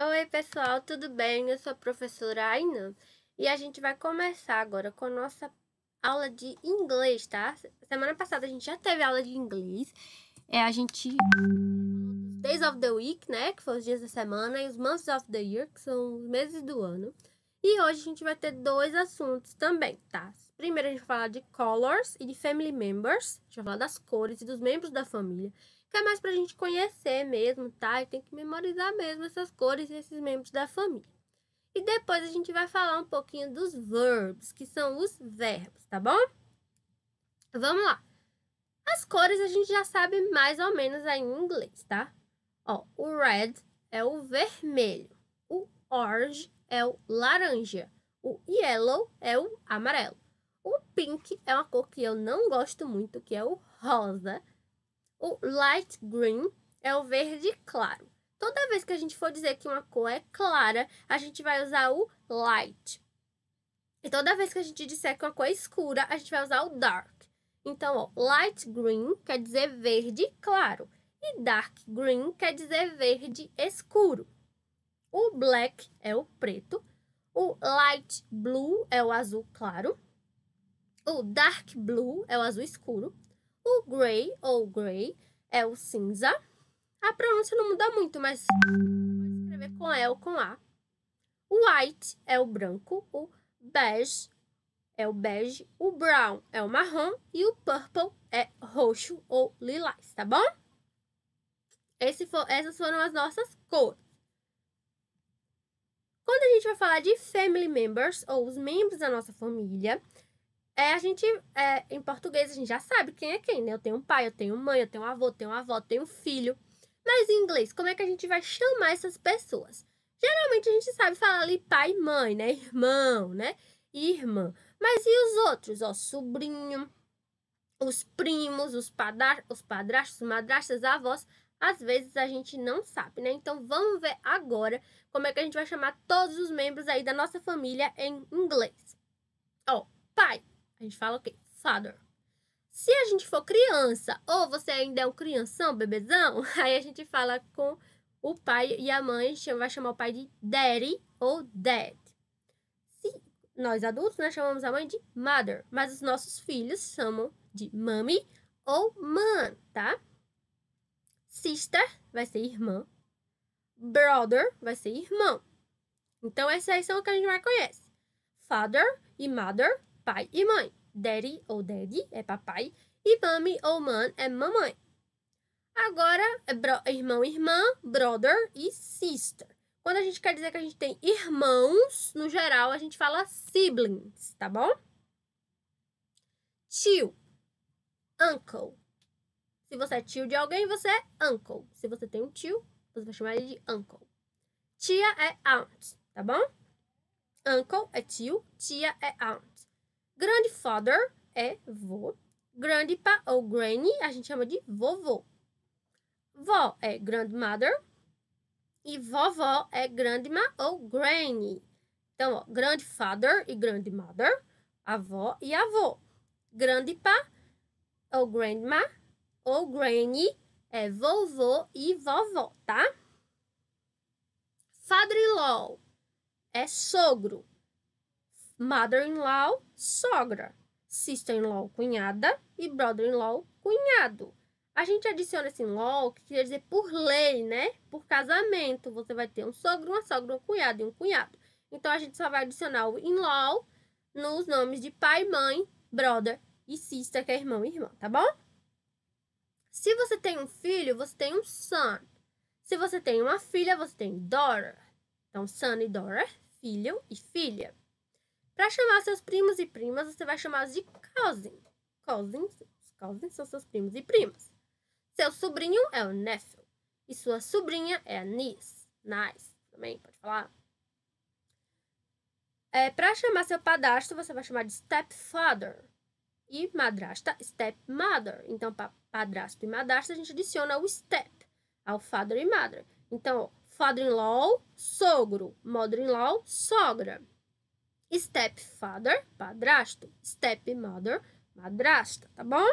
Oi, pessoal, tudo bem? Eu sou a professora Ainan e a gente vai começar agora com a nossa aula de inglês, tá? Semana passada a gente já teve aula de inglês. A gente falou dos Days of the Week, né? Que foram os dias da semana, e os Months of the Year, que são os meses do ano. E hoje a gente vai ter dois assuntos também, tá? Primeiro a gente vai falar de colors e de family members. A gente vai falar das cores e dos membros da família, que é mais pra gente conhecer mesmo, tá? E tem que memorizar mesmo essas cores e esses membros da família. E depois a gente vai falar um pouquinho dos verbs, que são os verbos, tá bom? Vamos lá. As cores a gente já sabe mais ou menos aí em inglês, tá? Ó, o red é o vermelho, o orange é o laranja, o yellow é o amarelo. O pink é uma cor que eu não gosto muito, que é o rosa. O light green é o verde claro. Toda vez que a gente for dizer que uma cor é clara, a gente vai usar o light. E toda vez que a gente disser que uma cor é escura, a gente vai usar o dark. Então, ó, light green quer dizer verde claro. E dark green quer dizer verde escuro. O black é o preto. O light blue é o azul claro. O dark blue é o azul escuro. O gray ou grey é o cinza. A pronúncia não muda muito, mas pode escrever com E ou com A. O white é o branco. O beige é o bege. O brown é o marrom. E o purple é roxo ou lilás, tá bom? Essas foram as nossas cores. Quando a gente vai falar de family members, ou os membros da nossa família, em português, a gente já sabe quem é quem, né? Eu tenho um pai, eu tenho mãe, eu tenho um avô, eu tenho uma avó, eu tenho um filho. Mas em inglês, como é que a gente vai chamar essas pessoas? Geralmente a gente sabe falar ali pai e mãe, né? Irmão, né? E irmã. Mas e os outros? Ó, sobrinho, os primos, os padrastos, madrastas, avós. Às vezes a gente não sabe, né? Então vamos ver agora como é que a gente vai chamar todos os membros aí da nossa família em inglês. Ó, pai. A gente fala o quê? Father. Se a gente for criança, ou você ainda é um crianção, bebezão, aí a gente fala com o pai e a mãe, a gente vai chamar o pai de daddy ou dad. Se nós adultos, né, chamamos a mãe de mother, mas os nossos filhos chamam de mommy ou mom, tá? Sister vai ser irmã. Brother vai ser irmão. Então, esses aí são o que a gente mais conhece. Father e mother, pai e mãe. Daddy ou daddy é papai. E mommy ou mom é mamãe. Agora, irmão e irmã, brother e sister. Quando a gente quer dizer que a gente tem irmãos, no geral, a gente fala siblings, tá bom? Tio, uncle. Se você é tio de alguém, você é uncle. Se você tem um tio, você vai chamar ele de uncle. Tia é aunt, tá bom? Uncle é tio, tia é aunt. Grandfather é vô. Grandpa ou granny a gente chama de vovô. Vó é grandmother e vovó é grandma ou granny. Então, ó, grandfather e grandmother, avó e avô. Grandpa ou grandma ou granny é vovô e vovó, tá? Father-in-law é sogro. Mother-in-law, sogra. Sister-in-law, cunhada. E brother-in-law, cunhado. A gente adiciona esse in-law, que quer dizer por lei, né? Por casamento. Você vai ter um sogro, uma sogra, um cunhado e um cunhado. Então, a gente só vai adicionar o in-law nos nomes de pai, mãe, brother e sister, que é irmão e irmã, tá bom? Se você tem um filho, você tem um son. Se você tem uma filha, você tem daughter. Então, son e daughter, filho e filha. Para chamar seus primos e primas, você vai chamá-los de cousin. Cousins são seus primos e primas. Seu sobrinho é o nephew. E sua sobrinha é a niece. Nice, também pode falar. Para chamar seu padrasto, você vai chamar de stepfather. E madrasta, stepmother. Então, para padrasto e madrasta, a gente adiciona o step ao father e mother. Então, father-in-law, sogro. Mother-in-law, sogra. Stepfather, padrasto. Stepmother, madrasta, tá bom?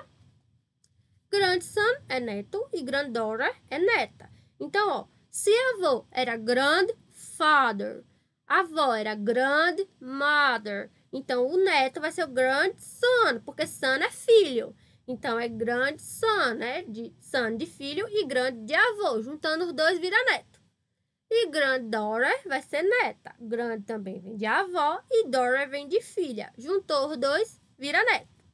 Grandson é neto e granddaughter é neta. Então, ó, se avô era grandfather, grandfather. A avó era grandmother. Então, o neto vai ser o grandson, porque son é filho. Então, é grandson, né? De son de filho e grand de avô. Juntando os dois vira neto. E granddaughter vai ser neta. Grand também vem de avó e daughter vem de filha. Juntou os dois, vira neto.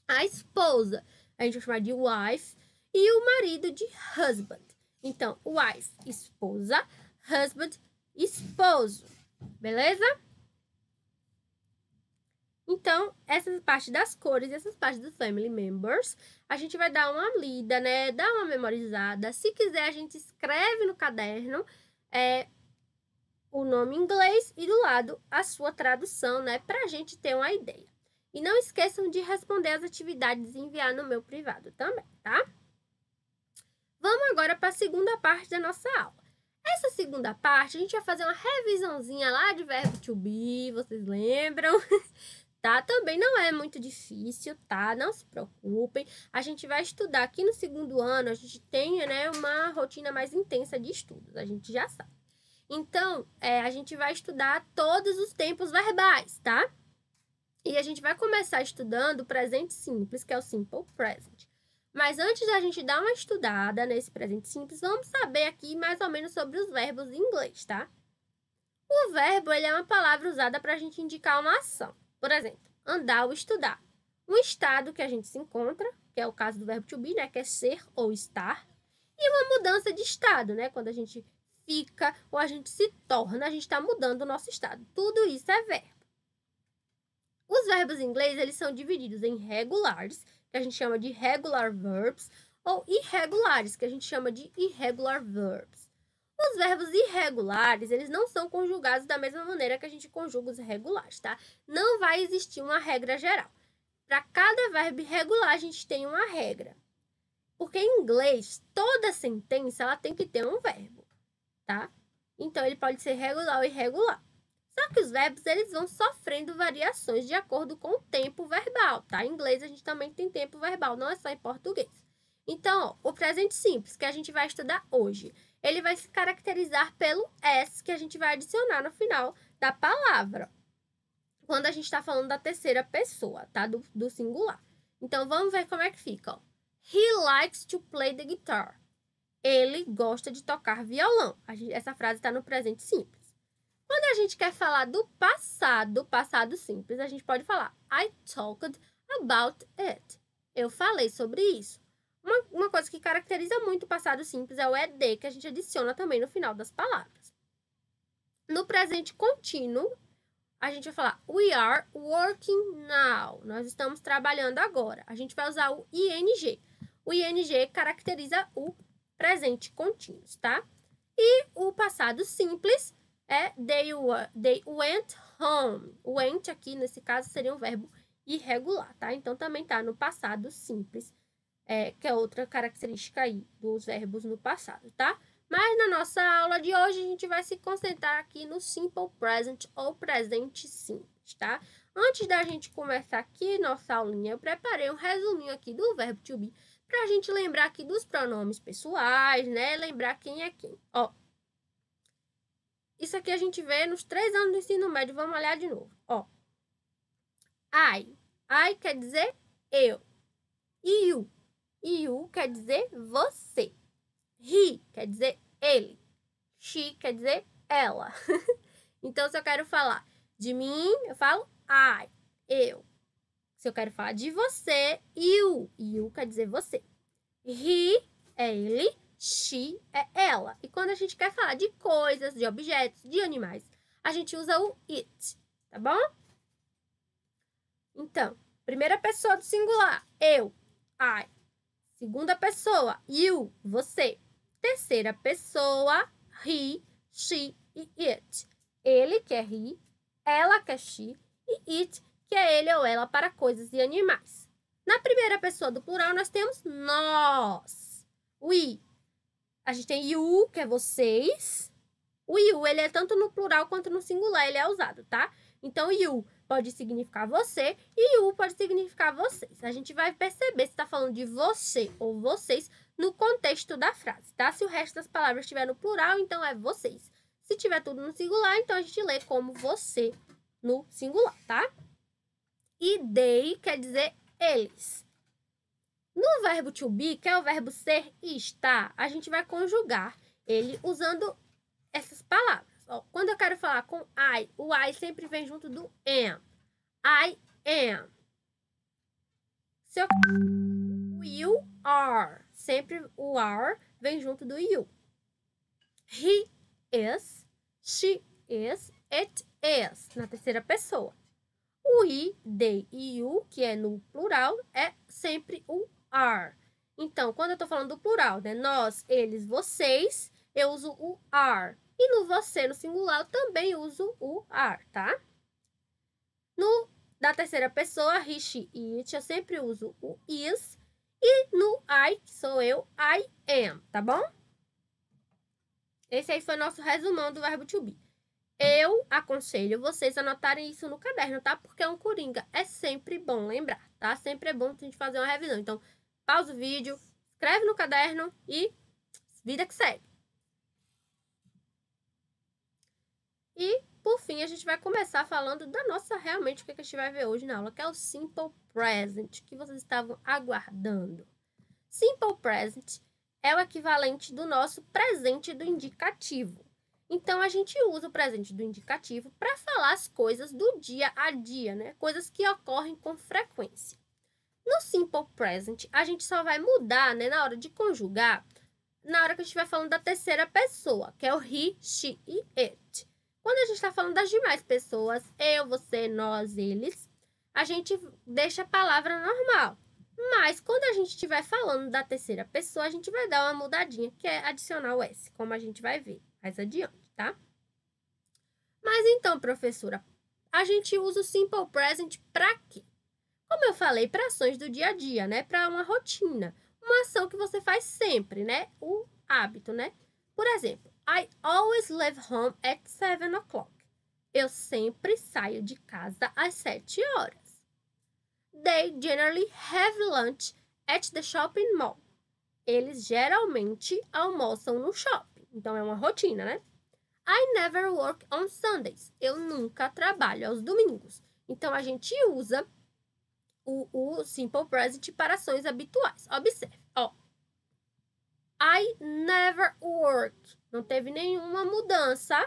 A esposa, a gente vai chamar de wife. E o marido de husband. Então, wife, esposa. Husband, esposo. Beleza? Então, essas partes das cores e essas partes dos family members, a gente vai dar uma lida, né? Dar uma memorizada. Se quiser, a gente escreve no caderno o nome em inglês e do lado a sua tradução, né? Pra gente ter uma ideia. E não esqueçam de responder as atividades e enviar no meu privado também, tá? Vamos agora para a segunda parte da nossa aula. Essa segunda parte, a gente vai fazer uma revisãozinha lá de verbo to be, vocês lembram? Tá? Também não é muito difícil, tá? Não se preocupem. A gente vai estudar aqui no segundo ano, a gente tem, né, uma rotina mais intensa de estudos, a gente já sabe. Então, a gente vai estudar todos os tempos verbais, tá? E a gente vai começar estudando o presente simples, que é o simple present. Mas antes da gente dar uma estudada nesse presente simples, vamos saber aqui mais ou menos sobre os verbos em inglês, tá? O verbo, ele é uma palavra usada para a gente indicar uma ação. Por exemplo, andar ou estudar. Um estado que a gente se encontra, que é o caso do verbo to be, né? Que é ser ou estar. E uma mudança de estado, né? Quando a gente fica ou a gente se torna, a gente está mudando o nosso estado. Tudo isso é verbo. Os verbos em inglês, eles são divididos em regulares, que a gente chama de regular verbs, ou irregulares, que a gente chama de irregular verbs. Os verbos irregulares, eles não são conjugados da mesma maneira que a gente conjuga os regulares, tá? Não vai existir uma regra geral. Para cada verbo irregular, a gente tem uma regra. Porque em inglês, toda sentença, ela tem que ter um verbo, tá? Então, ele pode ser regular ou irregular. Só que os verbos, eles vão sofrendo variações de acordo com o tempo verbal, tá? Em inglês, a gente também tem tempo verbal, não é só em português. Então, ó, o presente simples, que a gente vai estudar hoje, ele vai se caracterizar pelo S que a gente vai adicionar no final da palavra. Quando a gente está falando da terceira pessoa, tá? Do singular. Então, vamos ver como é que fica, ó. He likes to play the guitar. Ele gosta de tocar violão. Essa frase está no presente simples. Quando a gente quer falar do passado simples, a gente pode falar I talked about it. Eu falei sobre isso. Uma coisa que caracteriza muito o passado simples é o ED, que a gente adiciona também no final das palavras. No presente contínuo, a gente vai falar we are working now. Nós estamos trabalhando agora. A gente vai usar o ING. O ING caracteriza o presente contínuo, tá? E o passado simples é they went home. O went aqui, nesse caso, seria um verbo irregular, tá? Então, também tá no passado simples, que é outra característica aí dos verbos no passado, tá? Mas na nossa aula de hoje, a gente vai se concentrar aqui no simple present ou presente simples, tá? Antes da gente começar aqui nossa aulinha, eu preparei um resuminho aqui do verbo to be, pra gente lembrar aqui dos pronomes pessoais, né? Lembrar quem é quem. Ó, isso aqui a gente vê nos 3 anos do ensino médio. Vamos olhar de novo. Ó, I quer dizer eu. You. You quer dizer você. He quer dizer ele. She quer dizer ela. Então, se eu quero falar de mim, eu falo I, eu. Se eu quero falar de você, you. You quer dizer você. He é ele. She é ela. E quando a gente quer falar de coisas, de objetos, de animais, a gente usa o it, tá bom? Então, primeira pessoa do singular, eu, I. Segunda pessoa, you, você. Terceira pessoa, he, she e it. Ele, que é he, ela, que é she, e it, que é ele ou ela para coisas e animais. Na primeira pessoa do plural, nós temos nós. We. A gente tem you, que é vocês. O you, ele é tanto no plural quanto no singular, ele é usado, tá? Então, you pode significar você e you pode significar vocês. A gente vai perceber se tá falando de você ou vocês no contexto da frase, tá? Se o resto das palavras estiver no plural, então é vocês. Se tiver tudo no singular, então a gente lê como você no singular, tá? E they quer dizer eles. No verbo to be, que é o verbo ser e estar, a gente vai conjugar ele usando essas palavras. Ó, quando eu quero falar com I, o I sempre vem junto do am. I am. Se eu... You are. Sempre o are vem junto do you. He is. She is. It is. Na terceira pessoa. O he, they e you, que é no plural, é sempre o are. Então, quando eu tô falando do plural, né? Nós, eles, vocês, eu uso o are. E no você, no singular, eu também uso o are, tá? No da terceira pessoa, he, she, it, eu sempre uso o is. E no I, que sou eu, I am, tá bom? Esse aí foi nosso resumão do verbo to be. Eu aconselho vocês a anotarem isso no caderno, tá? Porque é um coringa. É sempre bom lembrar, tá? Sempre é bom a gente fazer uma revisão. Então, pausa o vídeo, escreve no caderno e vida que segue. E, por fim, a gente vai começar falando da nossa, realmente, o que a gente vai ver hoje na aula, que é o Simple Present, que vocês estavam aguardando. Simple Present é o equivalente do nosso presente do indicativo. Então, a gente usa o presente do indicativo para falar as coisas do dia a dia, né? Coisas que ocorrem com frequência. No Simple Present, a gente só vai mudar, né, na hora de conjugar, na hora que a gente estiver falando da terceira pessoa, que é o he, she e it. Quando a gente está falando das demais pessoas, eu, você, nós, eles, a gente deixa a palavra normal. Mas, quando a gente estiver falando da terceira pessoa, a gente vai dar uma mudadinha, que é adicionar o S, como a gente vai ver mais adiante, tá? Mas então, professora, a gente usa o Simple Present para quê? Como eu falei, para ações do dia a dia, né? Para uma rotina. Uma ação que você faz sempre, né? O hábito, né? Por exemplo, I always leave home at 7 o'clock. Eu sempre saio de casa às 7 horas. They generally have lunch at the shopping mall. Eles geralmente almoçam no shopping. Então, é uma rotina, né? I never work on Sundays. Eu nunca trabalho aos domingos. Então, a gente usa o Simple Present para ações habituais. Observe, ó. I never work. Não teve nenhuma mudança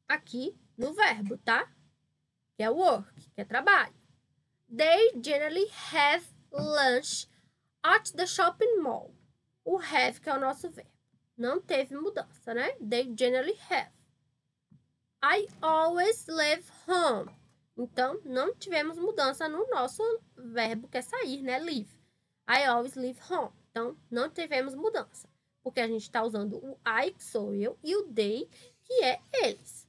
aqui no verbo, tá? Que é work, que é trabalho. They generally have lunch at the shopping mall. O have, que é o nosso verbo. Não teve mudança, né? They generally have. I always leave home. Então, não tivemos mudança no nosso verbo, que é sair, né? Leave. I always leave home. Então, não tivemos mudança. Porque a gente está usando o I, que sou eu, e o they, que é eles.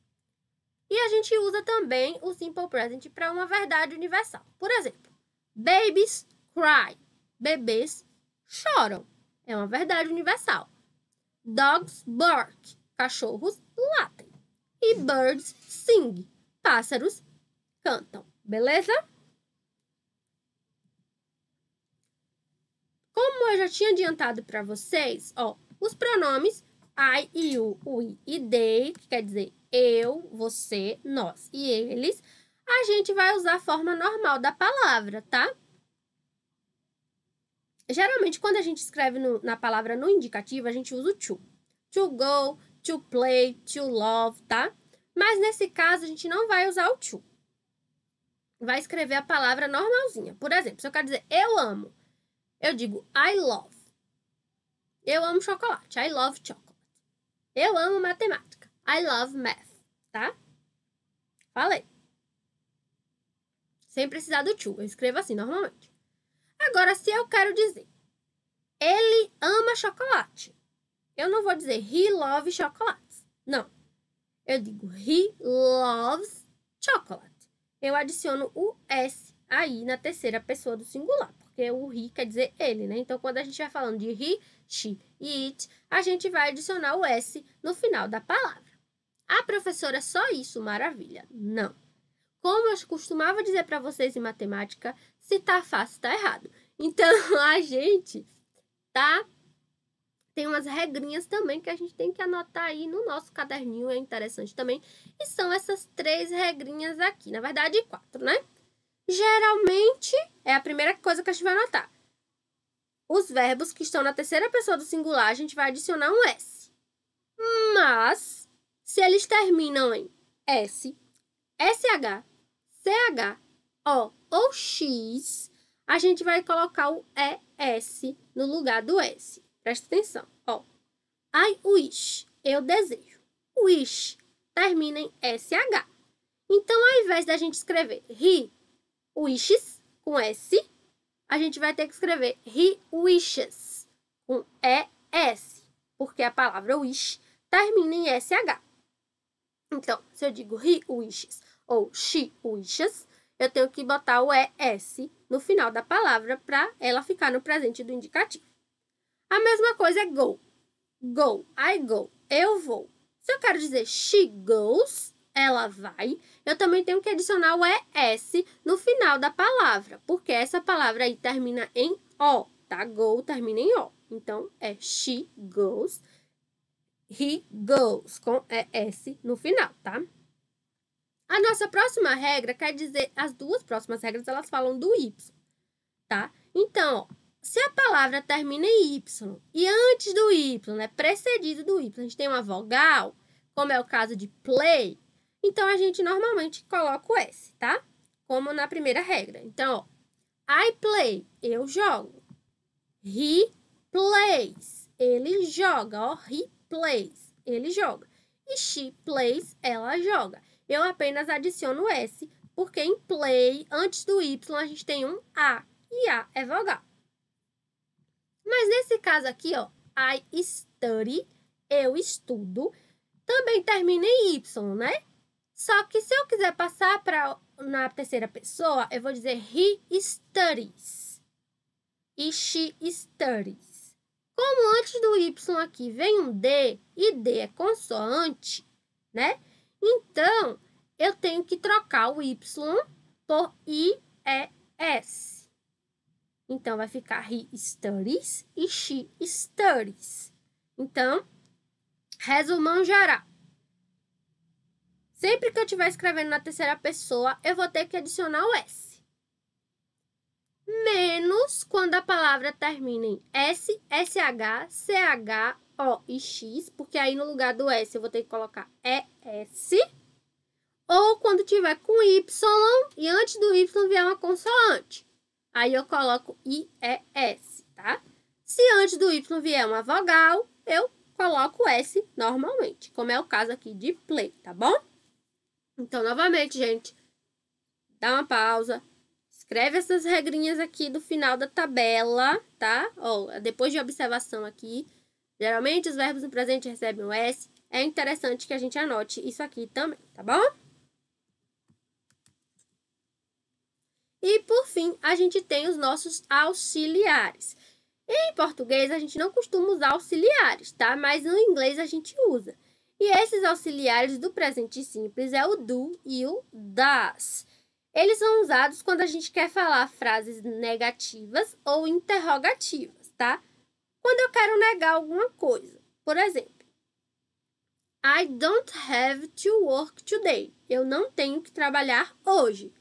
E a gente usa também o Simple Present para uma verdade universal. Por exemplo, babies cry. Bebês choram. É uma verdade universal. Dogs bark. Cachorros latem. E birds sing. Pássaros cantam. Beleza? Como eu já tinha adiantado para vocês, ó, os pronomes I, you, we e they, que quer dizer eu, você, nós e eles, a gente vai usar a forma normal da palavra, tá? Geralmente, quando a gente escreve na palavra no indicativo, a gente usa o to. To go, to play, to love, tá? Mas nesse caso, a gente não vai usar o to. Vai escrever a palavra normalzinha. Por exemplo, se eu quero dizer eu amo, eu digo I love. Eu amo chocolate. I love chocolate. Eu amo matemática. I love math, tá? Falei. Sem precisar do to. Eu escrevo assim, normalmente. Agora, se eu quero dizer ele ama chocolate, eu não vou dizer he loves chocolates. Não. Eu digo he loves chocolate. Eu adiciono o S aí na terceira pessoa do singular, porque o he quer dizer ele, né? Então, quando a gente vai falando de he, she e it, a gente vai adicionar o S no final da palavra. Ah, professora, só isso? Maravilha. Não. Como eu costumava dizer para vocês em matemática, se tá fácil, tá errado. Então, a gente tá tem umas regrinhas também que a gente tem que anotar aí no nosso caderninho, é interessante também. E são essas 3 regrinhas aqui, na verdade 4, né? Geralmente, é a primeira coisa que a gente vai anotar. Os verbos que estão na terceira pessoa do singular, a gente vai adicionar um S. Mas, se eles terminam em S, SH, CH, O ou X, a gente vai colocar o ES no lugar do S. Presta atenção, ó. I wish, eu desejo. Wish termina em SH. Então, ao invés da gente escrever he wishes com S, a gente vai ter que escrever he wishes com ES, porque a palavra wish termina em SH. Então, se eu digo he wishes ou she wishes, eu tenho que botar o ES no final da palavra para ela ficar no presente do indicativo. A mesma coisa é go. Go, I go, eu vou. Se eu quero dizer she goes, ela vai, eu também tenho que adicionar o ES no final da palavra, porque essa palavra aí termina em O, tá? Go termina em O. Então, é she goes, he goes, com ES no final, tá? A nossa próxima regra quer dizer, as 2 próximas regras, elas falam do Y, tá? Então, ó, se a palavra termina em Y e antes do Y, né, precedido do Y, a gente tem uma vogal, como é o caso de play, então a gente normalmente coloca o S, tá? Como na primeira regra. Então, ó, I play, eu jogo. He plays, ele joga, ó, he plays, ele joga. E she plays, ela joga. Eu apenas adiciono o S, porque em play, antes do Y, a gente tem um A, e A é vogal. Mas nesse caso aqui, ó, I study, eu estudo, também termina em Y, né? Só que se eu quiser passar na terceira pessoa, eu vou dizer he studies e she studies. Como antes do Y aqui vem um D, e D é consoante, né? Então, eu tenho que trocar o Y por IES. Então, vai ficar he studies e she studies. Então, resumão geral. Sempre que eu estiver escrevendo na terceira pessoa, eu vou ter que adicionar o S. Menos quando a palavra termina em S, SH, CH, O e X, porque aí no lugar do S eu vou ter que colocar ES. Ou quando tiver com Y e antes do Y vier uma consoante. Aí eu coloco IES, tá? Se antes do Y vier uma vogal, eu coloco S normalmente, como é o caso aqui de play, tá bom? Então, novamente, gente, dá uma pausa, escreve essas regrinhas aqui do final da tabela, tá? Ó, depois de observação aqui, geralmente os verbos no presente recebem o S. É interessante que a gente anote isso aqui também, tá bom? E, por fim, a gente tem os nossos auxiliares. Em português, a gente não costuma usar auxiliares, tá? Mas no inglês a gente usa. E esses auxiliares do presente simples é o do e o das. Eles são usados quando a gente quer falar frases negativas ou interrogativas, tá? Quando eu quero negar alguma coisa. Por exemplo, I don't have to work today. Eu não tenho que trabalhar hoje.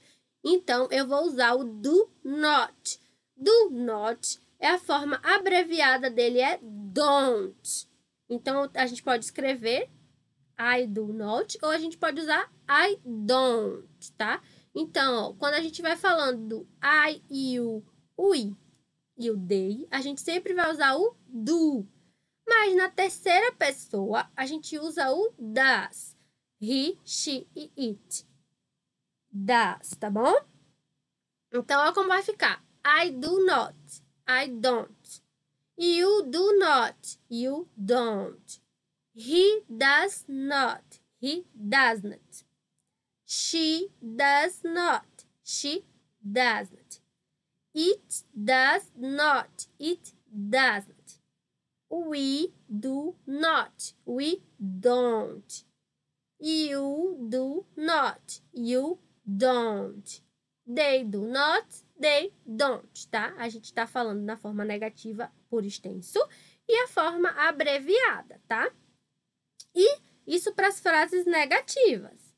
Então, eu vou usar o do not. Do not é a forma abreviada dele, é don't. Então, a gente pode escrever I do not ou a gente pode usar I don't, tá? Então, ó, quando a gente vai falando do I, you, o I e o they, a gente sempre vai usar o do. Mas na terceira pessoa, a gente usa o das. He, she e it. Das, tá bom? Então, olha como vai ficar. I do not, I don't. You do not, you don't. He does not, he doesn't. She does not, she doesn't. It does not, it doesn't. We do not, we don't. You do not, you don't. They do not, they don't, tá? A gente tá falando na forma negativa por extenso. e a forma abreviada, tá? E isso para as frases negativas.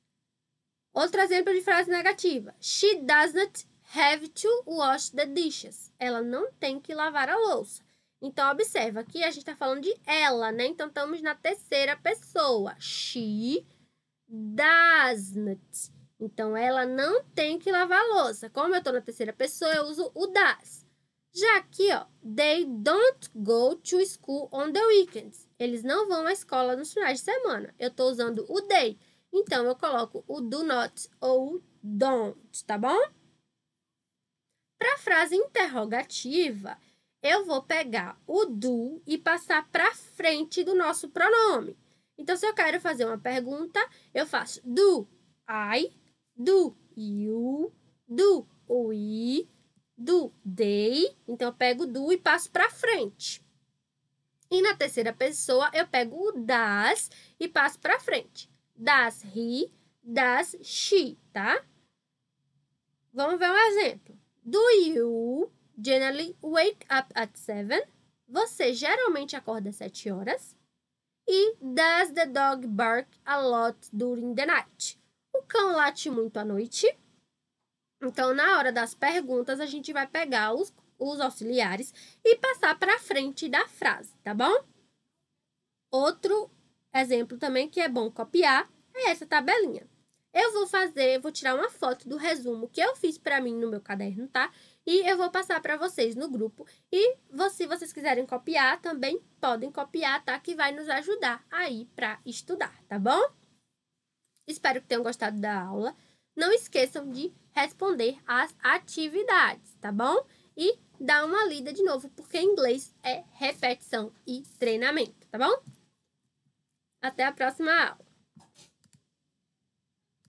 Outro exemplo de frase negativa. She doesn't have to wash the dishes. Ela não tem que lavar a louça. Então, observa, aqui a gente está falando de ela, né? Então, estamos na terceira pessoa. She doesn't. Então, ela não tem que lavar a louça. Como eu estou na terceira pessoa, eu uso o does. Já aqui, ó, they don't go to school on the weekends. Eles não vão à escola nos finais de semana. Eu estou usando o they. Então, eu coloco o do not ou don't, tá bom? Para a frase interrogativa, eu vou pegar o do e passar para frente do nosso pronome. Então, se eu quero fazer uma pergunta, eu faço do I, do you, do we, do they. Então, eu pego o do e passo para frente. E na terceira pessoa, eu pego o das e passo para frente. Does he, does she, tá? Vamos ver um exemplo. Do you generally wake up at 7? Você geralmente acorda às 7 horas. E does the dog bark a lot during the night? O cão late muito à noite. Então, na hora das perguntas, a gente vai pegar os auxiliares e passar para frente da frase, tá bom? Outro exemplo também que é bom copiar é essa tabelinha. Eu vou tirar uma foto do resumo que eu fiz para mim no meu caderno, tá? E eu vou passar para vocês no grupo. E se vocês quiserem copiar, também podem copiar, tá? Que vai nos ajudar aí para estudar, tá bom? Espero que tenham gostado da aula. Não esqueçam de responder às atividades, tá bom? E dar uma lida de novo, porque inglês é repetição e treinamento, tá bom? Até a próxima aula!